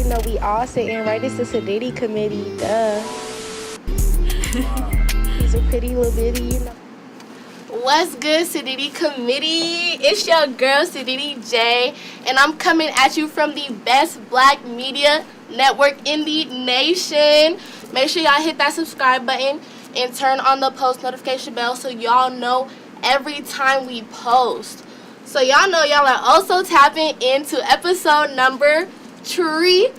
you know, we all sitting right. It's the SADITTY committee, duh. He's a pretty little bitty, you know. What's good, SADITTY committee? It's your girl, SADITTY J, and I'm coming at you from the best black media network in the nation. Make sure y'all hit that subscribe button and turn on the post notification bell so y'all know every time we post. So y'all know y'all are also tapping into episode number 3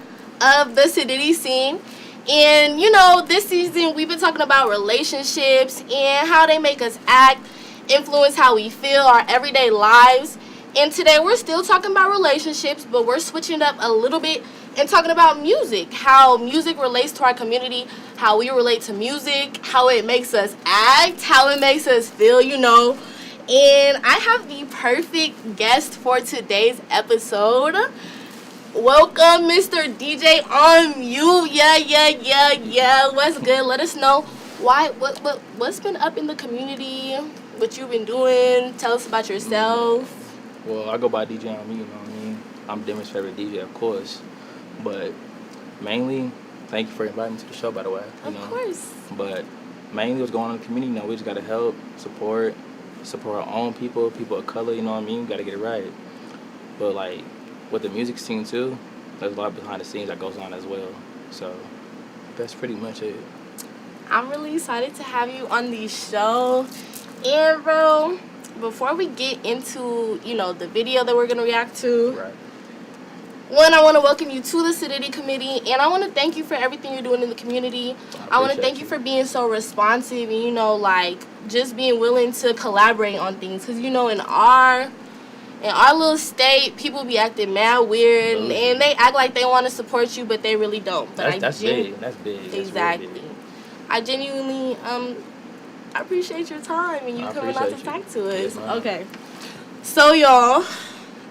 of the SADITTY scene. And you know, this season we've been talking about relationships and how they make us act, influence how we feel, our everyday lives. And today we're still talking about relationships, but we're switching up a little bit and talking about music, how music relates to our community, how we relate to music, how it makes us act, how it makes us feel, you know. And I have the perfect guest for today's episode. Welcome, Mr. DJ ONmute. Yeah. What's good? Let us know what's been up in the community, what you've been doing. Tell us about yourself. Well, I go by DJ ONmute, you know what I mean? I'm Denver's favorite DJ, of course. But mainly, thank you for inviting me to the show, by the way. Of course. But mainly what's going on in the community, you know, we just got to help, support our own people of color, you know what I mean? We got to get it right. But, like, with the music scene, too, there's a lot behind the scenes that goes on as well. So, that's pretty much it. I'm really excited to have you on the show. And, bro, before we get into, you know, the video that we're going to react to, right. One, I want to welcome you to the SADITTY committee, and I want to thank you for everything you're doing in the community. I want to thank you for being so responsive and, you know, like, just being willing to collaborate on things. Because, you know, in our little state, people be acting mad weird, and they act like they want to support you, but they really don't. But that's big. That's big. Exactly. That's really big. I genuinely I appreciate your time and you coming out to talk to us. Yeah, okay. So, y'all,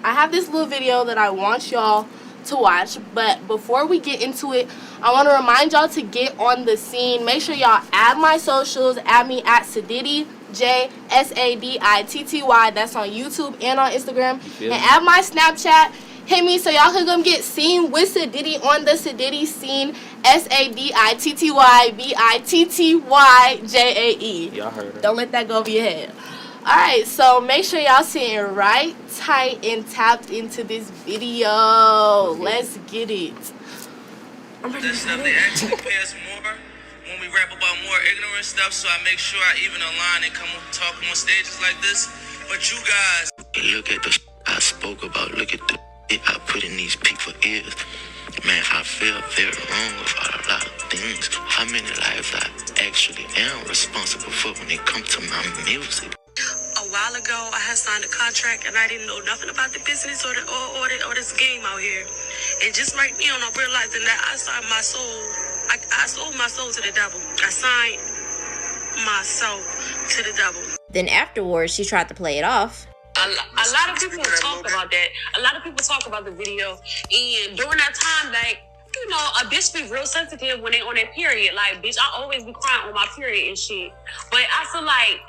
I have this little video that I want y'all to watch, but before we get into it, I want to remind y'all to get on the scene. Make sure y'all add my socials, add me at SADITTY, JSADITTY. That's on YouTube and on Instagram. And add my Snapchat. Hit me so y'all can come get seen with SADITTY on the SADITTY scene. SADITTY Y'all heard her. Don't let that go over your head. Alright, so make sure y'all sitting right tight and tapped into this video. Let's get it. I'm ready to stuff they actually pay us more when we rap about more ignorant stuff, so I make sure I even align and come talk on stages like this. But you guys, look at the I spoke about, look at the I put in these people ears. Man, I feel very wrong about a lot of things. How many lives I actually am responsible for when it comes to my music. A while ago, I had signed a contract and I didn't know nothing about the business or this game out here. And just right now, I'm realizing that I sold my soul. I sold my soul to the devil. I signed myself to the devil. Then afterwards, she tried to play it off. A lot of people talk about that. A lot of people talk about the video. And during that time, like, you know, a bitch be real sensitive when they on their period. Like, bitch, I always be crying on my period and shit. But I feel like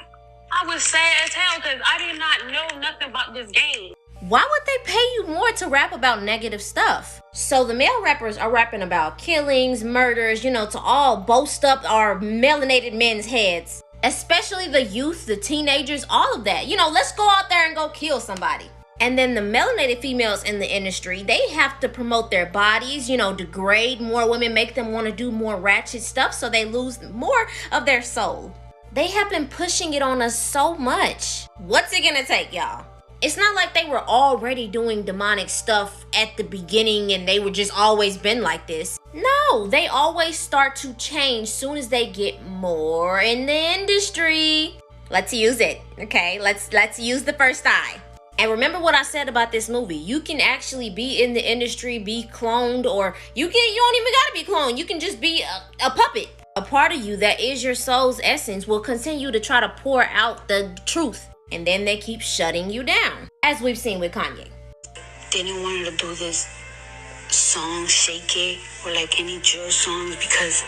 I was sad as hell because I did not know nothing about this game. Why would they pay you more to rap about negative stuff? So the male rappers are rapping about killings, murders, you know, to all boast up our melanated men's heads. Especially the youth, the teenagers, all of that. You know, let's go out there and go kill somebody. And then the melanated females in the industry, they have to promote their bodies, you know, degrade more women, make them want to do more ratchet stuff so they lose more of their soul. They have been pushing it on us so much. What's it gonna take, y'all? It's not like they were already doing demonic stuff at the beginning and they were just always been like this. No, they always start to change soon as they get more in the industry. Let's use it, okay? Let's use the first eye. And remember what I said about this movie. You can actually be in the industry, be cloned, or you don't even gotta be cloned. You can just be a puppet. A part of you that is your soul's essence will continue to try to pour out the truth. And then they keep shutting you down, as we've seen with Kanye. They didn't want to do this song, Shake It, or like any drill songs because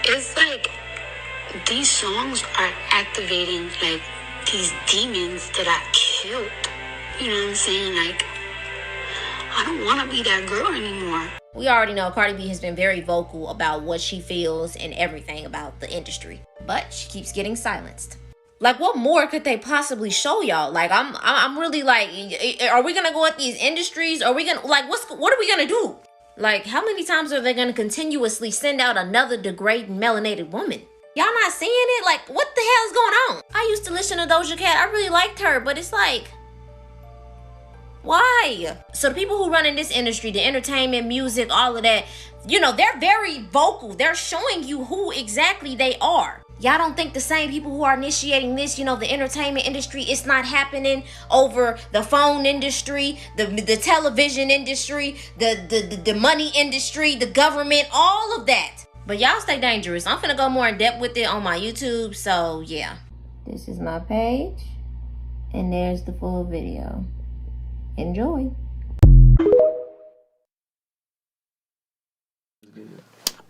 it's like these songs are activating like these demons that I killed. You know what I'm saying? Like I don't want to be that girl anymore. We already know Cardi B has been very vocal about what she feels and everything about the industry, but she keeps getting silenced. Like, what more could they possibly show y'all? Like, I'm really like, are we gonna go at these industries? Are we gonna, like, what are we gonna do? Like, how many times are they gonna continuously send out another degrading melanated woman? Y'all not seeing it? Like, what the hell is going on? I used to listen to Doja Cat. I really liked her, but it's like, why? So the people who run in this industry, the entertainment, music, all of that, you know, they're very vocal. They're showing you who exactly they are. Y'all don't think the same people who are initiating this, you know, the entertainment industry, it's not happening over the phone industry, the television industry, the money industry, the government, all of that. But y'all stay dangerous. I'm finna go more in depth with it on my YouTube, so yeah. This is my page, and there's the full video. Enjoy.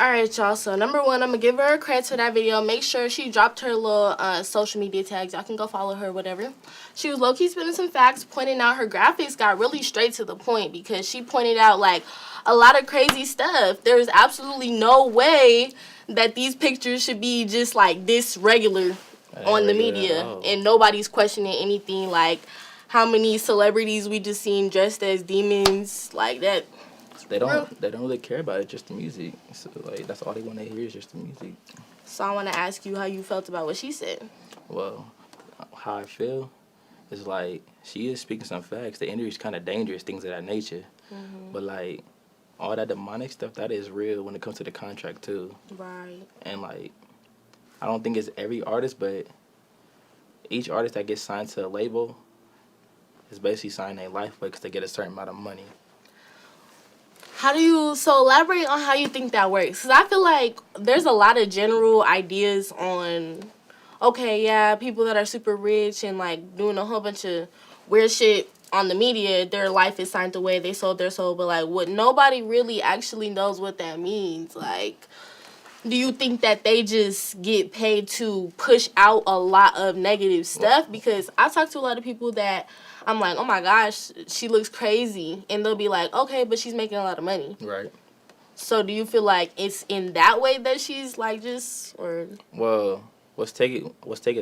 Alright, y'all, so number one, I'm gonna give her a credit for that video. Make sure she dropped her little social media tags. Y'all can go follow her, whatever. She was low-key spitting some facts, pointing out her graphics got really straight to the point, because she pointed out, like, a lot of crazy stuff. There's absolutely no way that these pictures should be just, like, this regular on the media, and nobody's questioning anything, like how many celebrities we just seen dressed as demons, like that. They don't really care about it, just the music. So, like, that's all they want to hear is just the music. So I want to ask you how you felt about what she said. Well, how I feel is like she is speaking some facts. The industry's kind of dangerous, things of that nature. Mm-hmm. But like all that demonic stuff, that is real when it comes to the contract too. Right. And like I don't think it's every artist, but each artist that gets signed to a label is basically signing their life away because they get a certain amount of money. So elaborate on how you think that works. Because I feel like there's a lot of general ideas on, okay, yeah, people that are super rich and, like, doing a whole bunch of weird shit on the media, their life is signed away, they sold their soul. But, like, what nobody really actually knows what that means. Like, do you think that they just get paid to push out a lot of negative stuff? Because I talk to a lot of people that I'm like, oh my gosh, she looks crazy. And they'll be like, okay, but she's making a lot of money. Right. So do you feel like it's in that way that she's like just, or? Well, let's take it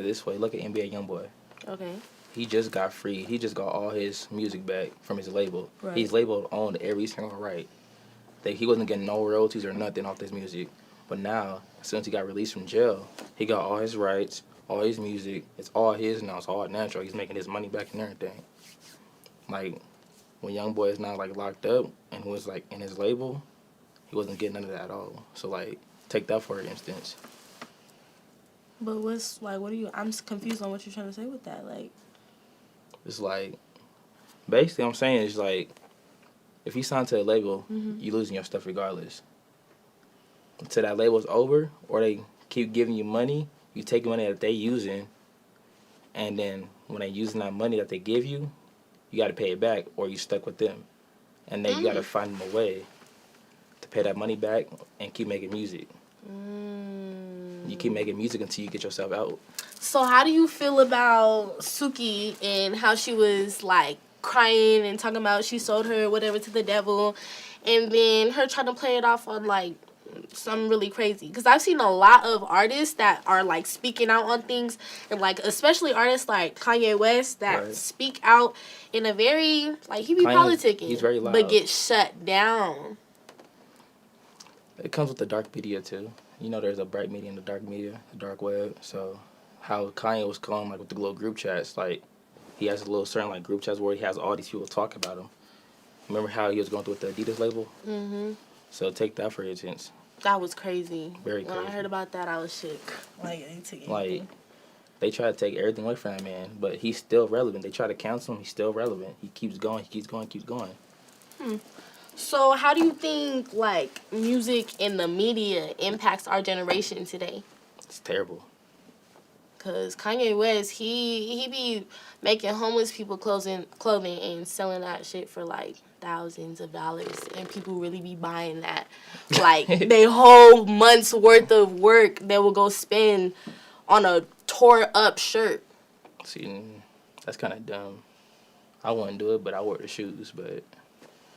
this way. Look at NBA YoungBoy. Okay. He just got free. He just got all his music back from his label. Right. His label owned every single right. He wasn't getting no royalties or nothing off this music. But now, as soon as he got released from jail, he got all his rights, all his music. It's all his now. It's all natural. He's making his money back and everything. Like, when YoungBoy is now, like, locked up and was, like, in his label, he wasn't getting none of that at all. So, like, take that for instance. But what's, like, I'm confused on what you're trying to say with that, like. It's like, basically I'm saying is, like, if you sign to a label, you're losing your stuff regardless. Until that label's over, or they keep giving you money, you take money that they using, and then when they using that money that they give you, you got to pay it back, or you stuck with them. And then you got to find them a way to pay that money back and keep making music. You keep making music until you get yourself out. So how do you feel about Suki and how she was, like, crying and talking about she sold her whatever to the devil, and then her trying to play it off on, like, something really crazy? Because I've seen a lot of artists that are, like, speaking out on things, and, like, especially artists like Kanye West that speak out in a very, like, he be politicking. He's very loud. But get shut down. It comes with the dark media, too. You know there's a bright media and the dark media, the dark web. So how Kanye was calling, like, with the little group chats, like, he has a little certain, like, group chats where he has all these people talk about him. Remember how he was going through with the Adidas label? Mm-hmm. So take that for instance. That was crazy. Very crazy. When I heard about that, I was shook. Like, they try to take everything away from that man, but he's still relevant. They try to cancel him, he's still relevant. He keeps going, keeps going. So how do you think, like, music and the media impacts our generation today? It's terrible. Because Kanye West, he be making homeless people clothing and selling that shit for, like, thousands of dollars. And people really be buying that. Like, they whole month's worth of work they will go spend on a tore-up shirt. See, that's kind of dumb. I wouldn't do it, but I wear the shoes, but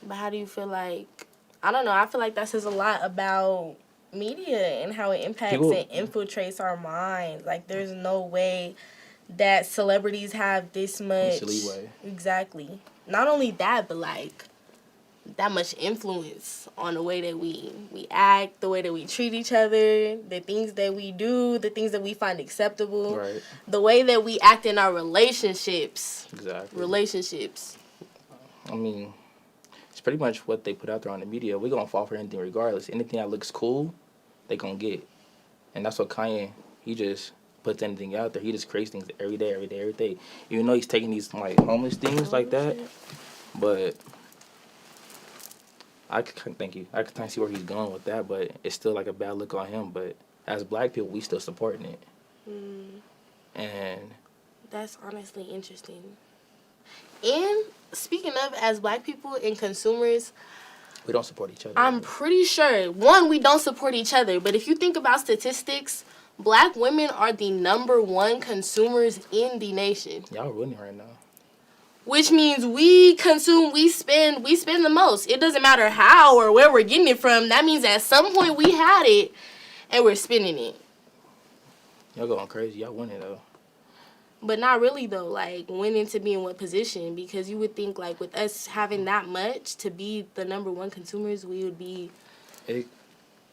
But how do you feel like, I don't know, I feel like that says a lot about media and how it impacts and infiltrates our minds. Like, there's no way that celebrities have this much leeway. Exactly. Not only that, but like that much influence on the way that we act, the way that we treat each other, the things that we do, the things that we find acceptable, Right. the way that we act in our relationships. Exactly. Relationships. I mean, it's pretty much what they put out there on the media. We're going to fall for anything regardless. Anything that looks cool, they going to get. And that's what Kanye, he just puts anything out there. He just creates things every day. Even though he's taking these, like, homeless things like that. But I can thank you. I can kind of see where he's going with that, but it's still like a bad look on him. But as black people, we still supporting it. And that's honestly interesting. And speaking of, as black people and consumers, we don't support each other. I'm pretty sure, one, we don't support each other. But if you think about statistics, black women are the #1 consumers in the nation. Y'all ruining right now. Which means we consume, we spend the most. It doesn't matter how or where we're getting it from. That means at some point we had it and we're spending it. Y'all going crazy. Y'all winning though. But not really though. Like, winning to be in what position? Because you would think like with us having that much to be the #1 consumers, we would be. It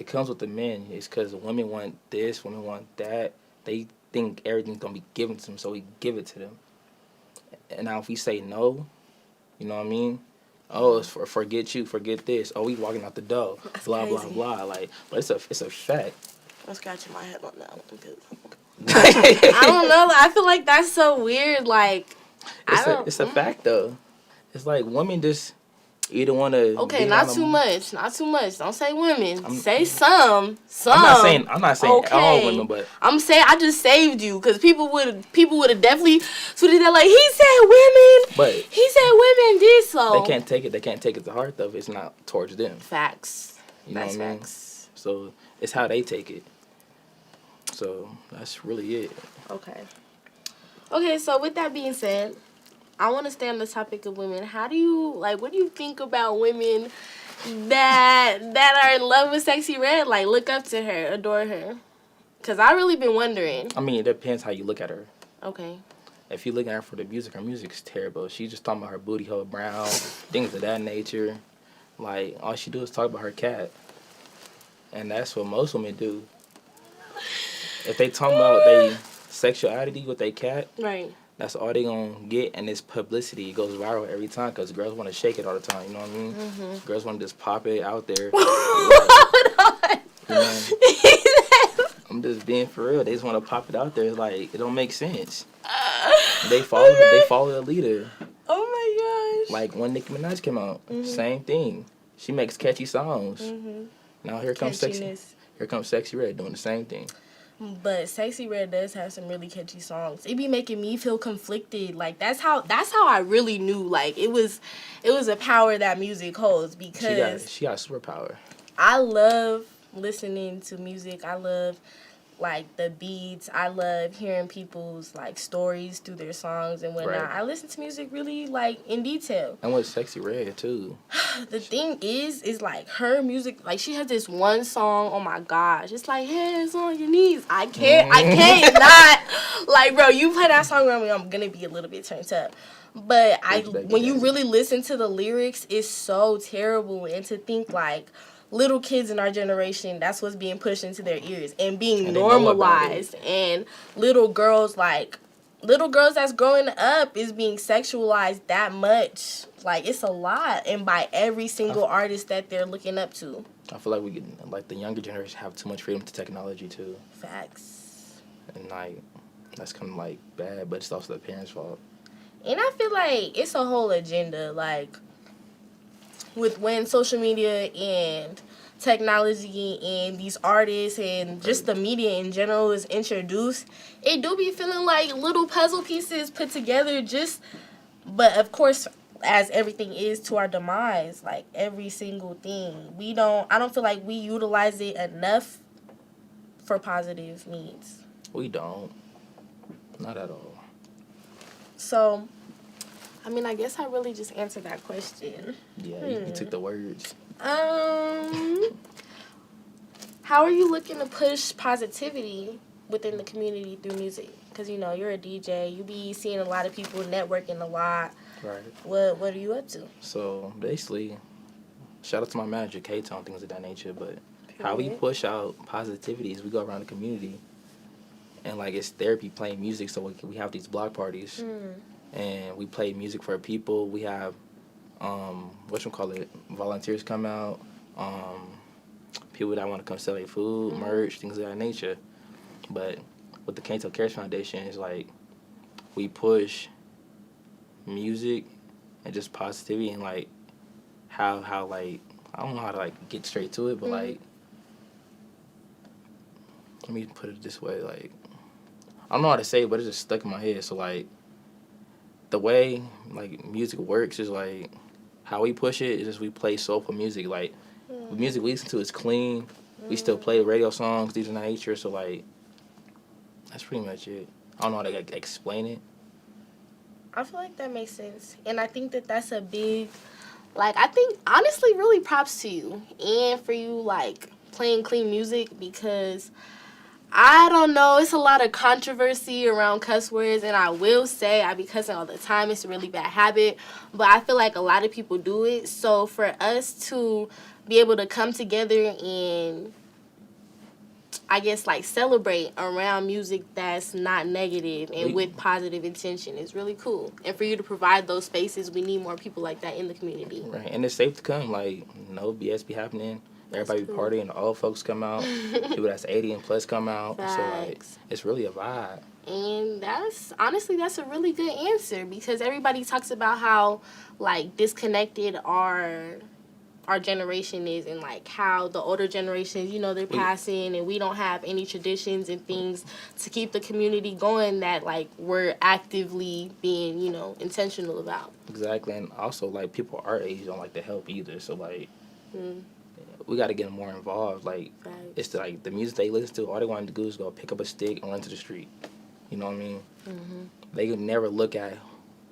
comes with the men. It's because women want this, women want that. They think everything's gonna be given to them, so we give it to them. And now if we say no, you know what I mean? Oh, it's forget you, forget this. Oh, we walking out the door. That's blah, crazy. blah, blah. Like, but it's a fact. I'm scratching my head on that one because I don't know. I feel like that's so weird. Like, It's a fact though. It's like women just either want to. Okay, not too much. Not too much. Don't say women. Say some. I'm not saying okay. all women, but I'm saying I just saved you because people would have definitely tweeted that like he said women. But he said women this so they can't take it. They can't take it to heart though. If it's not towards them. Facts. You know that's what I mean? facts. So it's how they take it. So that's really it. Okay. Okay. So with that being said, I want to stay on the topic of women. How do you, like, what do you think about women that are in love with Sexy Red? Like, look up to her, adore her. Because I really been wondering. I mean, it depends how you look at her. Okay. If you look at her for the music, her music's terrible. She's just talking about her booty hole brown, things of that nature. Like, all she do is talk about her cat. And that's what most women do. If they talk about their sexuality with their cat, right. That's all they gonna get, and it's publicity. It goes viral every time because girls want to shake it all the time. You know what I mean? Mm-hmm. Girls want to just pop it out there. Hold on. I'm just being for real. They just want to pop it out there. It's like it don't make sense. They follow. Okay. They follow the leader. Oh my gosh! Like when Nicki Minaj came out, same thing. She makes catchy songs. Now here comes Sexy Red doing the same thing. But Sexy Red does have some really catchy songs. It be making me feel conflicted. Like that's how I really knew like it was a power that music holds because she got a superpower. I love listening to music. I love like the beats. I love hearing people's like stories through their songs and whatnot. Right. I listen to music really like in detail. And with Sexy Red too. The thing is like her music, like she has this one song, oh my gosh, it's like hands on your knees. I can't not like bro, you play that song around me, I'm gonna be a little bit turned up. But when you really listen to the lyrics, it's so terrible. And to think like little kids in our generation, that's what's being pushed into their ears and being normalized. And little girls that's growing up is being sexualized that much. Like, it's a lot. And by every single artist that they're looking up to. I feel like we get, like, the younger generation have too much freedom to technology, too. Facts. And, like, that's kind of, like, bad, but it's also the parents' fault. And I feel like it's a whole agenda, like, with when social media and technology and these artists and just the media in general is introduced, it do be feeling like little puzzle pieces put together but of course, as everything is to our demise, like every single thing, I don't feel like we utilize it enough for positive needs. We don't. Not at all. So, I I mean, I guess I really just answered that question. Yeah, you took the words. How are you looking to push positivity within the community through music? Because, you know, you're a DJ. You be seeing a lot of people networking a lot. Right. What are you up to? So, basically, shout out to my manager, K-Tone, things of that nature. But how we push out positivity is we go around the community. And, like, it's therapy playing music. So, we have these block parties. And we play music for people. We have, volunteers come out. People that want to come sell their food, merch, things of that nature. But with the K-Tone Cares Foundation, it's like we push music and just positivity and, like, how like, I don't know how to, like, get straight to it, but, like, let me put it this way, like, I don't know how to say it, but it's just stuck in my head. So, like, the way, like, music works is, like, how we push it is just we play soulful music. Like, the music we listen to is clean. We still play radio songs, these are nature. So, like, that's pretty much it. I don't know how to, like, explain it. I feel like that makes sense. And I think that that's a big, like, I think, honestly, really props to you. And for you, like, playing clean music because I don't know, it's a lot of controversy around cuss words, and I will say I be cussing all the time. It's a really bad habit, but I feel like a lot of people do it. So for us to be able to come together and, I guess, like, celebrate around music that's not negative and with positive intention is really cool. And for you to provide those spaces, we need more people like that in the community. Right, and it's safe to come. Like, no BS be happening. Everybody be partying, the old folks come out, people that's 80 and plus come out. Facts. So, like, it's really a vibe. And that's a really good answer because everybody talks about how, like, disconnected our generation is and, like, how the older generations, you know, they're passing and we don't have any traditions and things to keep the community going that, like, we're actively being, you know, intentional about. Exactly, and also, like, people our age don't like to help either. So, like, we got to get them more involved. Like, it's like the music they listen to, all they want to do is go pick up a stick and run to the street. You know what I mean? They could never look at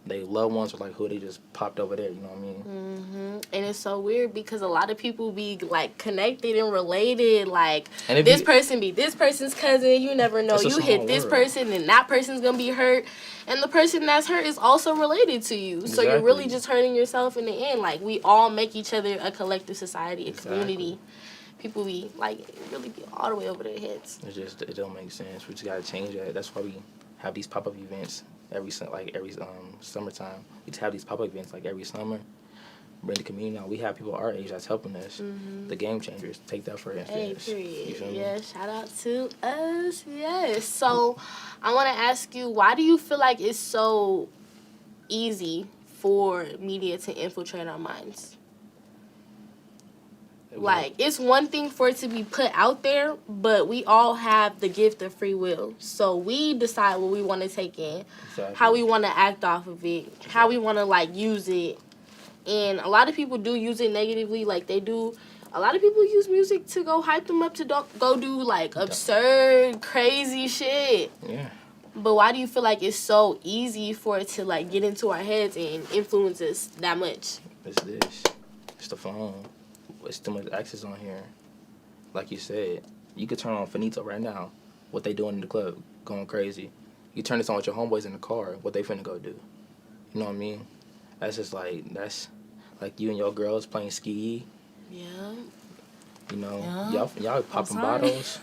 their loved ones or, like, who they just popped over there. You know what I mean? And it's so weird because a lot of people be, like, connected and related. Like, this person be this person's cousin. You never know. You hit this person and that person's going to be hurt. And the person that's hurt is also related to you. So you're really just hurting yourself in the end. Like, we all make each other a collective society, a community. People be, like, really be all the way over their heads. It don't make sense. We just got to change that. That's why we have these pop-up events every summertime. We just have these pop-up events, like, every summer. Bring the community out. We have people our age that's helping us. The Game Changers. Take that for instance. Hey, yeah, shout out to us. Yes. So I want to ask you, why do you feel like it's so easy for media to infiltrate our minds? Like, it's one thing for it to be put out there, but we all have the gift of free will. So we decide what we want to take in, how we want to act off of it, how we want to, like, use it. And a lot of people do use it negatively. Like, they do. A lot of people use music to go hype them up to go do, like, absurd, crazy shit. Yeah. But why do you feel like it's so easy for it to, like, get into our heads and influence us that much? It's this. It's the phone. It's too much access on here. Like you said, you could turn on Finito right now. What they doing in the club, going crazy. You turn this on with your homeboys in the car, what they finna go do. You know what I mean? That's like you and your girls playing ski. Yeah. You know, y'all popping bottles,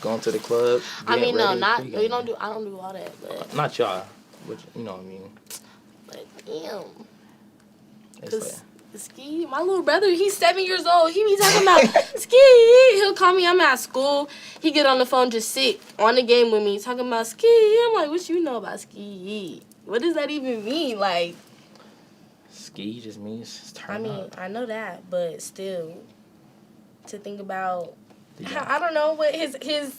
going to the club. I mean, no, I don't do all that, but not y'all. But you know what I mean. But damn. It's like, ski, my little brother, he's 7 years old. He be talking about ski. He'll call me, I'm at school. He get on the phone, just sit on the game with me, talking about ski. I'm like, what you know about ski? What does that even mean? Like, ski just means turn up. I know that, but still, to think about, I don't know what his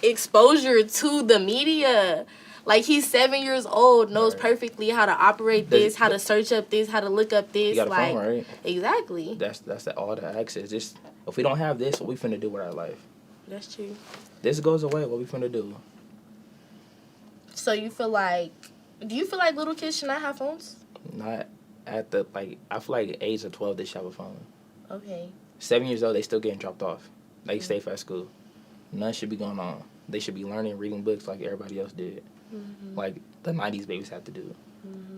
exposure to the media. Like, he's 7 years old, knows perfectly how to operate this, how to search up this, how to look up this. You got a phone, right? Exactly. That's all the access. Just, if we don't have this, what we finna do with our life? That's true. This goes away, what we finna do? So do you feel like little kids should not have phones? Not at the, like, I feel like age of 12, they should have a phone. Okay. 7 years old, they still getting dropped off. They safe at school. None should be going on. They should be learning, reading books like everybody else did. Like the 90s babies had to do.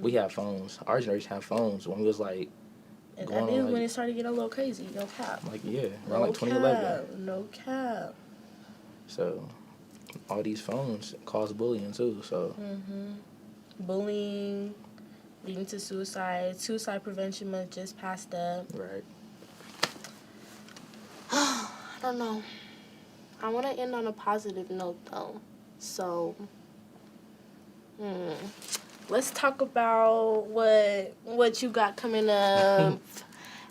We have phones. Our generation had phones when we was like, And going that is on, like, when it started getting a little crazy. No cap. like, yeah, No around like 2011. cap. No cap. So all these phones cause bullying too. So Bullying, leading to suicide. Suicide prevention month just passed up. right. I don't know. I want to end on a positive note, though. So, let's talk about what you got coming up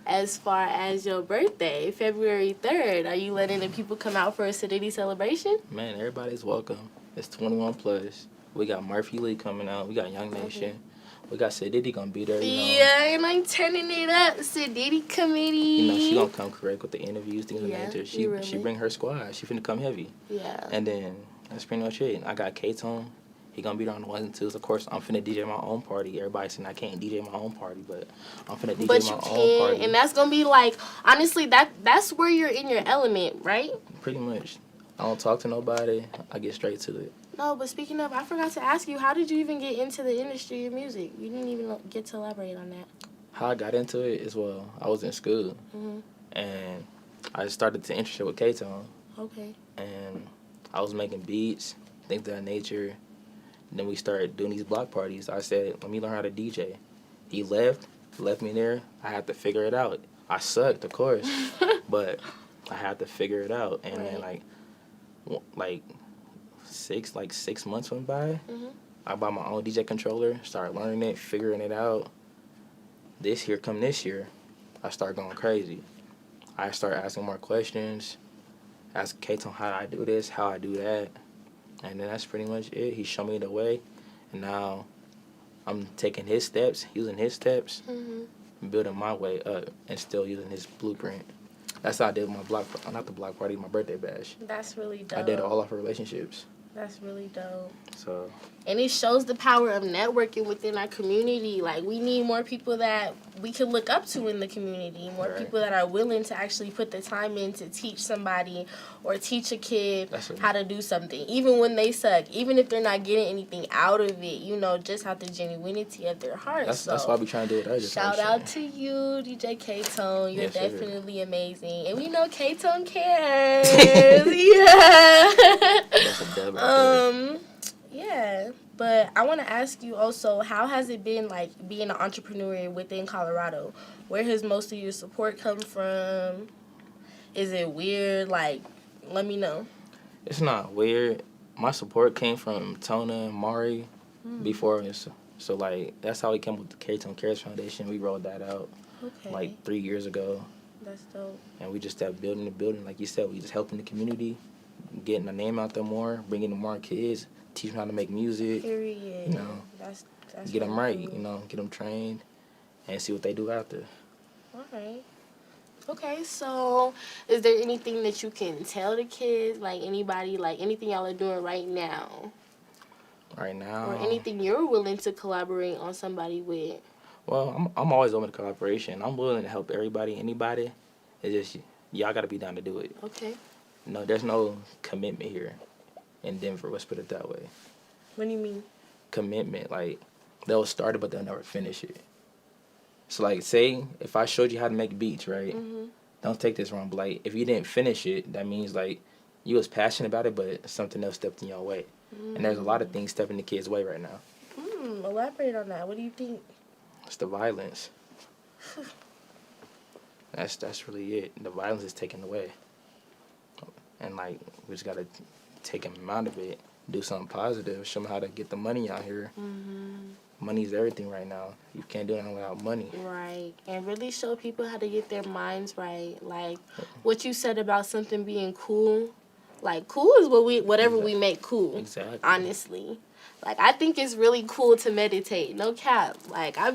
as far as your birthday, February 3rd. Are you letting the people come out for a SADITTY celebration? Man, everybody's welcome. It's 21 plus. We got Murphy Lee coming out. We got Young Nation. We got SADITTY gonna be there. You know. Yeah, and I'm turning it up. SADITTY committee. You know, she gonna come correct with the interviews, things of Yeah, that nature. you really. She bring her squad. She finna come heavy. Yeah. And then that's pretty much it. I got K-Tone. He gonna be there on the 1s and 2s. Of course, I'm finna DJ my own party. Everybody saying I can't DJ my own party, but I'm finna DJ But my you own can, party. and that's gonna be like, honestly, that's where you're in your element, right? Pretty much. I don't talk to nobody. I get straight to it. No, but speaking of, I forgot to ask you, how did you even get into the industry of music? You didn't even get to elaborate on that. How I got into it is, well, I was in school, and I started to interest with K-Tone, Okay. and I was making beats, things of that nature. Then we started doing these block parties. I said, let me learn how to DJ. He left me there. I had to figure it out. I sucked, of course, but I had to figure it out. And then, like 6 months went by. I bought my own DJ controller, started learning it, figuring it out. This year, I started going crazy. I started asking more questions, asking K-Tone how I do this, how I do that. And then that's pretty much it. He showed me the way, and now I'm taking his steps, using his steps, building my way up, and still using his blueprint. That's how I did my block party, my birthday bash. That's really dope. I did all of our relationships. That's really dope. So. And it shows the power of networking within our community. Like, we need more people that we can look up to in the community. More people that are willing to actually put the time in to teach somebody or teach a kid how to do something. Even when they suck. Even if they're not getting anything out of it. You know, just out the genuinity of their heart. That's why we trying to do it. Shout out to you, DJ K-Tone. You're definitely amazing. And we know K-Tone cares. Yeah. That's a dub right there. Yeah, but I want to ask you also, how has it been, like, being an entrepreneur within Colorado? Where has most of your support come from? Is it weird? Like, let me know. It's not weird. My support came from Tona and Mari before. So, like, that's how we came with the K-Tone Cares Foundation. We rolled that out, like, 3 years ago. That's dope. And we just started building the building. Like you said, we just helping the community, getting the name out there more, bringing in more kids, teach them how to make music. Period. You know, that's get them right. cool. You know, get them trained, and see what they do after. All right. Okay, so is there anything that you can tell the kids, like anybody, like anything y'all are doing right now? Right now. Or anything you're willing to collaborate on somebody with? Well, I'm always open to collaboration. I'm willing to help everybody, anybody. It's just y'all got to be down to do it. Okay. No, there's no commitment here in Denver. Let's put it that way. What do you mean? Commitment, like they'll start it, but they'll never finish it. So, like, say if I showed you how to make beats, right? Don't take this wrong, but like if you didn't finish it, that means like you was passionate about it, but something else stepped in your way. And there's a lot of things stepping the kids' way right now. Elaborate on that. What do you think? It's the violence. That's really it. The violence is taken away. And, like, we just got to take them out of it, do something positive, show them how to get the money out here. Money's everything right now. You can't do anything without money. Right. And really show people how to get their minds right. Like, what you said about something being cool. Like, cool is whatever we make cool. Exactly. Honestly. Like, I think it's really cool to meditate. No cap. Like, I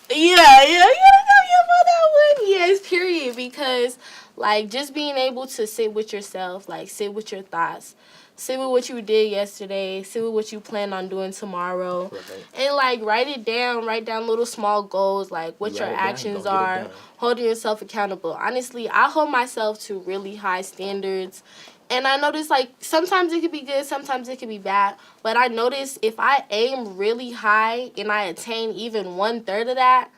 Yeah, you gotta come up on that one. Yes, period. Because, like, just being able to sit with yourself, like, sit with your thoughts, sit with what you did yesterday, sit with what you plan on doing tomorrow, Right. and, like, write down little small goals, like, what your Write it down, actions don't get it are, done. holding yourself accountable. Honestly, I hold myself to really high standards. And I notice, like, sometimes it could be good, sometimes it could be bad. But I notice if I aim really high and I attain even 1/3 of that,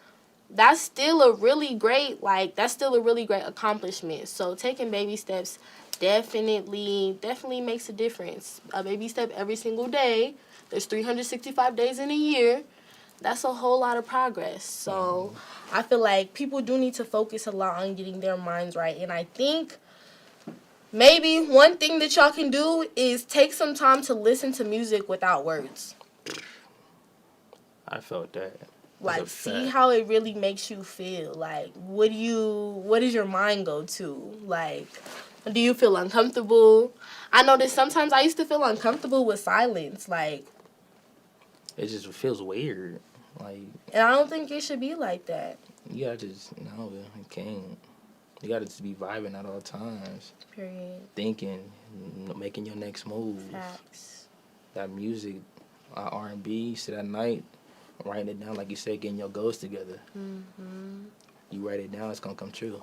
that's still a really great accomplishment. So taking baby steps definitely makes a difference. A baby step every single day. There's 365 days in a year. That's a whole lot of progress. So I feel like people do need to focus a lot on getting their minds right. And I think maybe one thing that y'all can do is take some time to listen to music without words. I felt that. Like, see how it really makes you feel. Like, what does your mind go to? Like, do you feel uncomfortable? I know that sometimes I used to feel uncomfortable with silence. Like, it just feels weird. Like, and I don't think it should be like that. You gotta just, no, you can't. You gotta just be vibing at all times. Period. Thinking, making your next move. Facts. That music, R&B, sit at night, writing it down, like you said, getting your goals together. Mm-hmm. You write it down, it's gonna come true.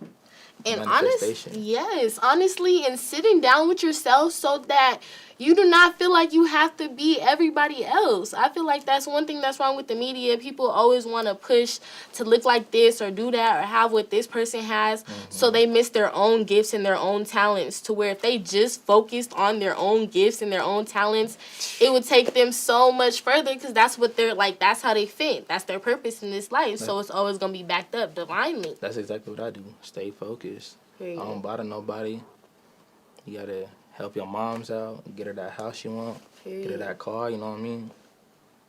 And honestly, and sitting down with yourself so that you do not feel like you have to be everybody else. I feel like that's one thing that's wrong with the media. People always want to push to look like this or do that or have what this person has, so they miss their own gifts and their own talents, to where if they just focused on their own gifts and their own talents, it would take them so much further, because that's what they're like, that's how they fit. That's their purpose in this life. So it's always going to be backed up divinely. That's exactly what I do. Stay focused. I don't bother nobody. You gotta help your moms out, get her that house you want, get her that car, you know what I mean?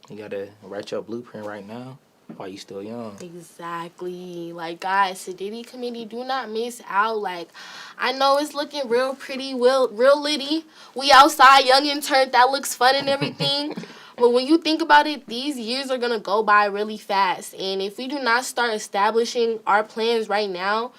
You gotta write your blueprint right now while you still young. Exactly. Like, guys, SADITTY community, do not miss out. Like, I know it's looking real pretty, real litty. We outside, young and turned, that looks fun and everything. But when you think about it, these years are going to go by really fast. And if we do not start establishing our plans right now,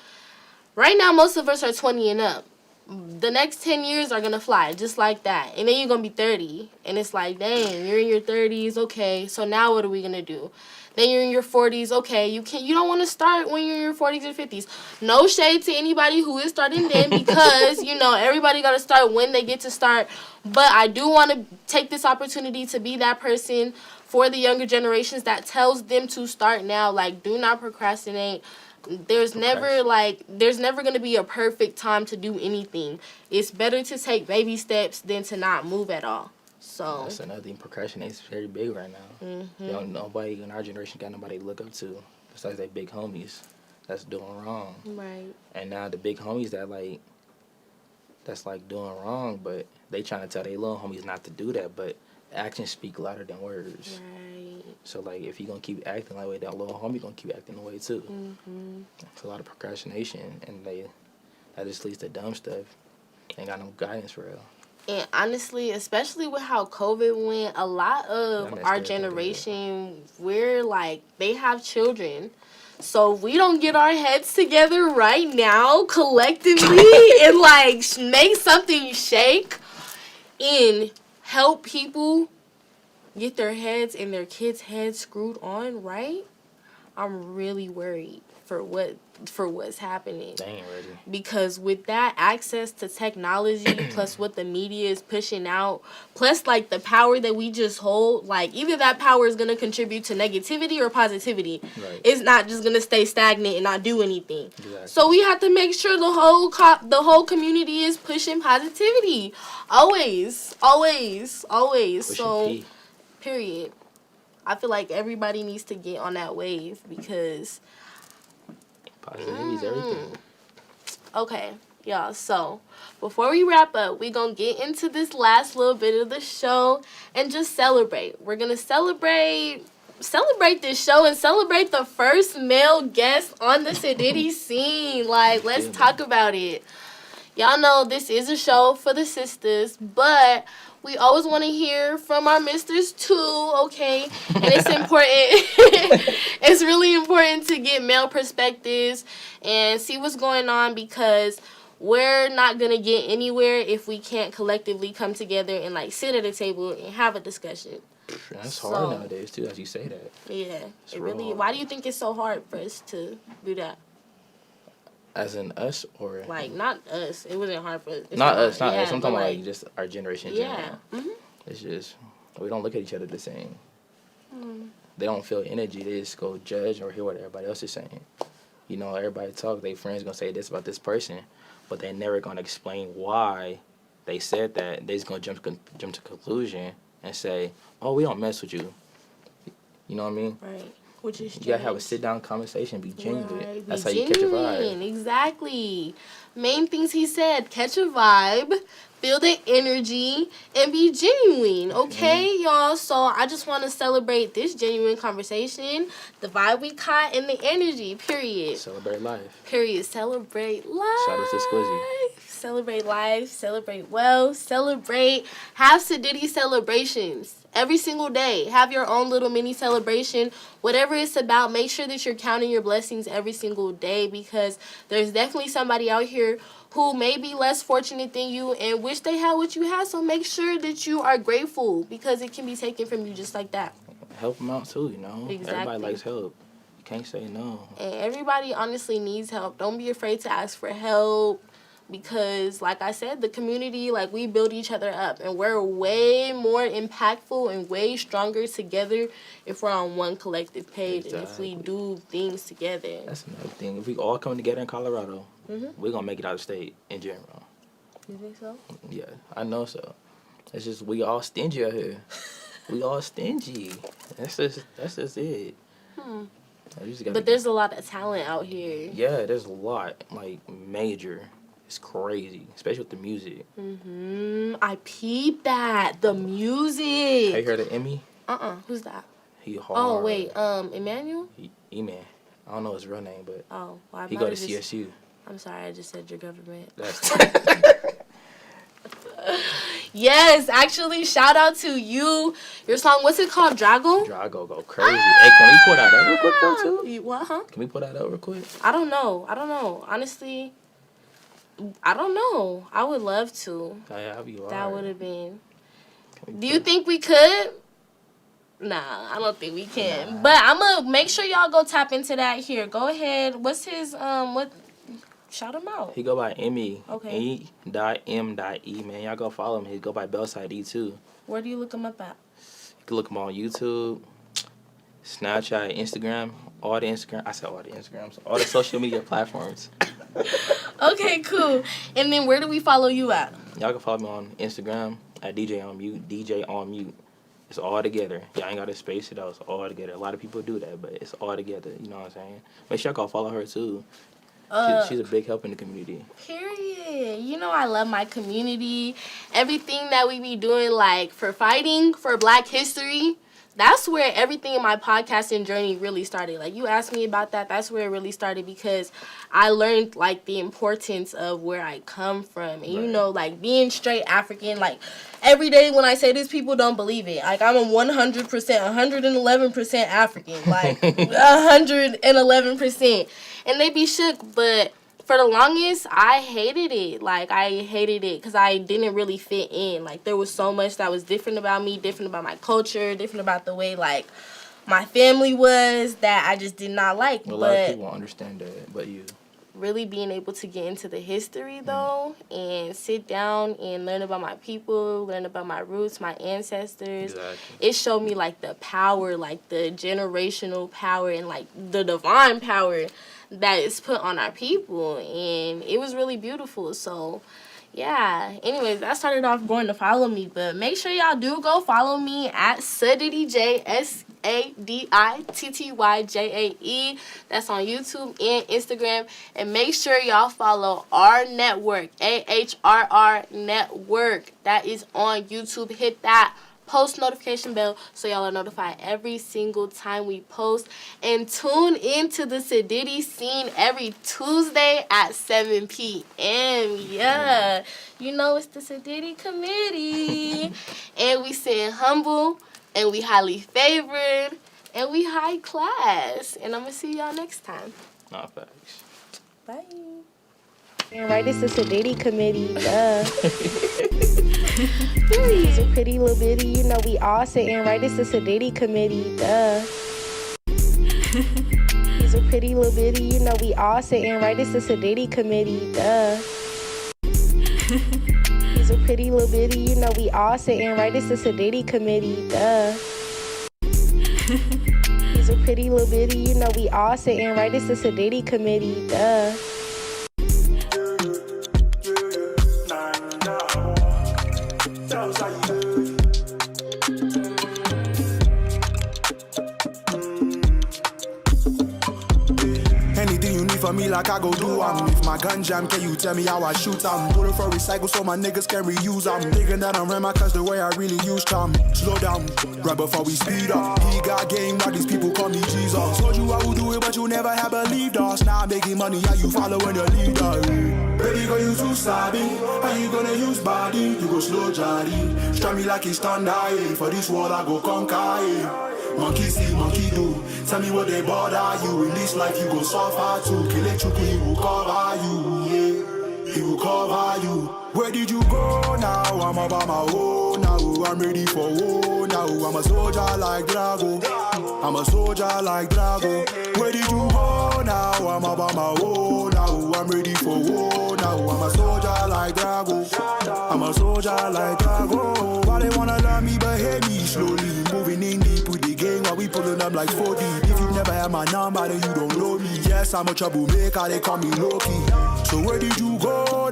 most of us are 20 and up. The next 10 years are going to fly just like that. And then you're going to be 30. And it's like, dang, you're in your 30s. Okay, so now what are we going to do? Then you're in your 40s. Okay, you don't want to start when you're in your 40s or 50s. No shade to anybody who is starting then, because, everybody got to start when they get to start. But I do want to take this opportunity to be that person for the younger generations that tells them to start now. Like, do not procrastinate. There's never going to be a perfect time to do anything. It's better to take baby steps than to not move at all. So that's another thing. Procrastination is very big right now. Nobody in our generation got nobody to look up to besides their big homies that's doing wrong. Right. And now the big homies that's doing wrong, but they trying to tell their little homies not to do that, but actions speak louder than words. Right. So, like, if you're going to keep acting that way, that little homie going to keep acting the way, too. It's a lot of procrastination, and that just leads to dumb stuff. Ain't got no guidance for real. And honestly, especially with how COVID went, a lot of our generation, we're like, they have children. So if we don't get our heads together right now, collectively, and, like, make something shake and help people get their heads and their kids' heads screwed on right, I'm really worried for what's happening. They ain't ready. Because with that access to technology, plus what the media is pushing out, plus, like, the power that we just hold, like, either that power is going to contribute to negativity or positivity. Right. It's not just going to stay stagnant and not do anything. Exactly. So we have to make sure the whole community is pushing positivity. Always. Pushing So, P. period. I feel like everybody needs to get on that wave, because positivity is everything. okay, y'all, so before we wrap up, we're going to get into this last little bit of the show and just celebrate. We're going to celebrate this show and celebrate the first male guest on the SADITTY scene. Like, let's talk about it. Y'all know this is a show for the sisters, but We always want to hear from our misters too, okay? And it's important. It's really important to get male perspectives and see what's going on, because we're not going to get anywhere if we can't collectively come together and like sit at a table and have a discussion. That's hard nowadays too, as you say that. Yeah, It's it really. hard. Why do you think it's so hard for us to do that? As in us, or Like, not us. It wasn't hard for us. It's not us, not yeah, us. I'm but, talking about like just our generation. In yeah. general. Mm-hmm. It's just we don't look at each other the same. They don't feel energy. They just go judge or hear what everybody else is saying. You know, everybody talk. Their friends gonna say this about this person, but they never gonna explain why they said that. They just gonna jump to conclusion and say, "Oh, we don't mess with you." You know what I mean? Right. Which is You gotta have a sit down conversation. Be genuine. Right. That's Be how you catch a vibe. genuine. Exactly. Main things he said: catch a vibe, feel the energy, and be genuine. Okay, y'all. So I just want to celebrate this genuine conversation, the vibe we caught, and the energy. Period. Celebrate life. Period. Celebrate life. Shout out to Squizzy. Celebrate life. Celebrate well. Celebrate. Have SADITTY celebrations every single day. Have your own little mini celebration. Whatever it's about, make sure that you're counting your blessings every single day, because there's definitely somebody out here who may be less fortunate than you and wish they had what you had. So make sure that you are grateful, because it can be taken from you just like that. Help them out too. You know, Exactly. Everybody likes help. You can't say no. And everybody honestly needs help. Don't be afraid to ask for help, because like I said, the community, like, we build each other up, and we're way more impactful and way stronger together if we're on one collective page and if we do things together. That's another thing. If we all come together in Colorado, we're gonna make it out of state in general. You think so? Yeah, I know so. It's just we all stingy out here. We all stingy. That's just it. You just gotta But there's a lot of talent out here. Yeah, there's a lot, like, major. It's crazy, especially with the music. I peeped that. The music. Have you heard of Emmy? Who's that? He hard. Oh, wait. Emmanuel? E-Man. I don't know his real name, but Oh, well, I he might go to have just- CSU. I'm sorry, I just said your government. That's Yes, actually, shout out to you. Your song, what's it called? Drago? Drago go crazy. Hey, can we pull that up real quick though too? What, huh? Can we pull that up real quick? I don't know. Honestly, I don't know. I would love to. That'd be hard. That would have been. Can we Do you put- think we could? Nah, I don't think we can. But I'm going to make sure y'all go tap into that here. Go ahead. What's his, shout him out. He go by Emmy. Okay. E.M.E, man. Y'all go follow him. He go by Bellside E too. Where do you look him up at? You can look him on YouTube, Snapchat, Instagram, all the Instagrams, all the social media platforms. Okay, cool. And then where do we follow you at? Y'all can follow me on Instagram at DJ on Mute, DJ on Mute. It's all together. Y'all ain't got to space it out. It's all together. A lot of people do that, but it's all together. You know what I'm saying? Make sure y'all go follow her too. She's a big help in the community. Period. You know I love my community. Everything that we be doing, like, for fighting for Black history, that's where everything in my podcasting journey really started. Like, you asked me about that. That's where it really started, because I learned, like, the importance of where I come from. And, you know, like, being straight African, like, every day when I say this, people don't believe it. Like, I'm a 100%, 111% African. Like, 111%. And they be shook, but for the longest, I hated it. Like, I hated it because I didn't really fit in. Like, there was so much that was different about me, different about my culture, different about the way, like, my family was, that I just did not like. A lot of people won't understand that, but you. Really being able to get into the history, though, and sit down and learn about my people, learn about my roots, my ancestors. Exactly. It showed me, like, the power, like, the generational power and, like, the divine power that is put on our people, and it was really beautiful. So yeah, anyways, that started off going to follow me, but make sure y'all do go follow me at SADITTY, SADITTYJAE. That's on YouTube and Instagram. And make sure y'all follow our network, AHRR network. That is on YouTube. Hit that post notification bell so y'all are notified every single time we post. And tune into the SADITTY scene every Tuesday at 7 p.m. Yeah. You know it's the SADITTY committee. And we sitting humble, and we highly favored, and we high class. And I'm going to see y'all next time. Nah, facts. Bye. And right, it's the SADITTY committee. He's a pretty little bitty, you know we all sitting right. It's the SADITTY committee. He's a pretty little bitty, you know we all sitting right. It's the SADITTY committee. He's a pretty little bitty, you know we all sitting right. It's the SADITTY committee. He's a pretty little bitty, you know we all sitting right. It's the SADITTY committee. Anything you need from me, like I go do. If my gun jam, can you tell me how I shoot? Put it for recycle so my niggas can reuse. Thinking that I'm Rema, cause the way I really use charm. Slow down, right before we speed up. He got game, why these people call me Jesus. Told you I would do it, but you never have believed us. Now I'm making money, how you following the leader? Baby girl, you too savvy. How you gonna use body? You go slow jolly. Strike me like it's thunder. For this world I go conquer. Monkey see, monkey do. Tell me what they bother you. In this life you go suffer too. Kill it, he will cover you, yeah. He will cover you. Where did you go now? I'm about my own now. I'm ready for war now. I'm a soldier like Drago. I'm a soldier like Drago. Where did you go now? I'm about my own now. I'm ready for war now. I'm a soldier like Drago. I'm a soldier like Drago. Why they wanna learn me but hate me slowly? Moving in deep with the gang while we pulling up like 40. If you never had my number then you don't know me. Yes, I'm a troublemaker, they call me Loki. So where did you go